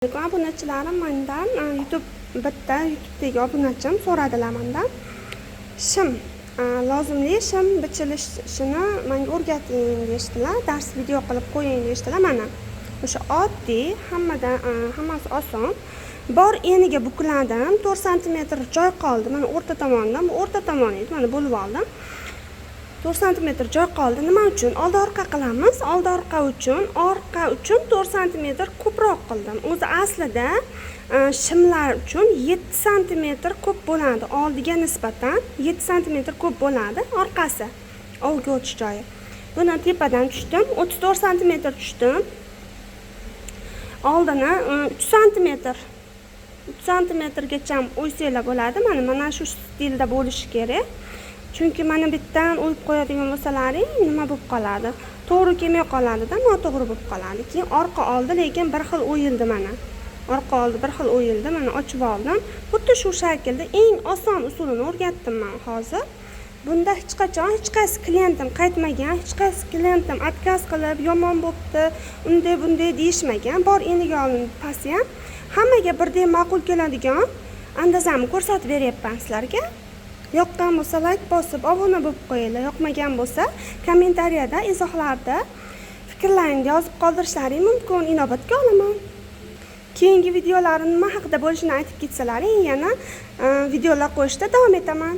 Obunachilarim mendan YouTube'dagi obunachim so'radilar mendan shim lozimli shim bichilishini menga o'rgating deyishdilar, dars video qilib qo'ying deyishdilar. Mana o'sha oddiy, hammasi oson. Bor eniga bukladim, 4 sm joy qoldi. Mana o'rta tomondan, bu o'rta tomoni edi, mana bo'lib oldim. 4 sm joy qoldi. Nima uchun? Oldi-orqa qilamiz. Oldi-orqa uchun 4 sm ko'proq qildim. O'zi aslida shimlar uchun 7 sm ko'p bo'ladi. Oldiga nisbatan 7 sm ko'p bo'ladi orqasi. Ovga o'tish joyi. Buni tepadan tushdim, 34 sm tushdim. Oldini 3 sm 3 sm-gacha o'ysanglar bo'ladi. Mana shu stilda bo'lishi kerak. Chunki mana bittan o'yib qo'yadigan bo'lsalaring, nima bo'lib qoladi? To'g'ri kelmay qoladi-da, noto'g'ri bo'lib qoladi. Keyin orqa oldi, lekin bir xil o'yildi mana. Orqa oldi bir xil o'yildi, mana ochib oldim. Xuddi shu shaklda eng oson usulini o'rgatdim men hozir. Bunda hech qachon hech qaysi klientim qaytmagan, hech qaysi klientim отказ qilib, yomon bo'libdi, bunday deyishmagan. Bor eniga olin pasi ham hammaga birdek ma'qul keladigan andazamni ko'rsatib beryapman sizlarga. Yoqqan bo'lsa like bosib, obuna bo'lib qo'yinglar. Yoqmagan bo'lsa, kommentariyada, izohlarda fikrlaringni yozib qoldirishlaring mumkin. Inobatga olaman. Keyingi videolarim nima haqida bo'lishini aytib ketsalaring, yana videolar qo'yishda davom etaman.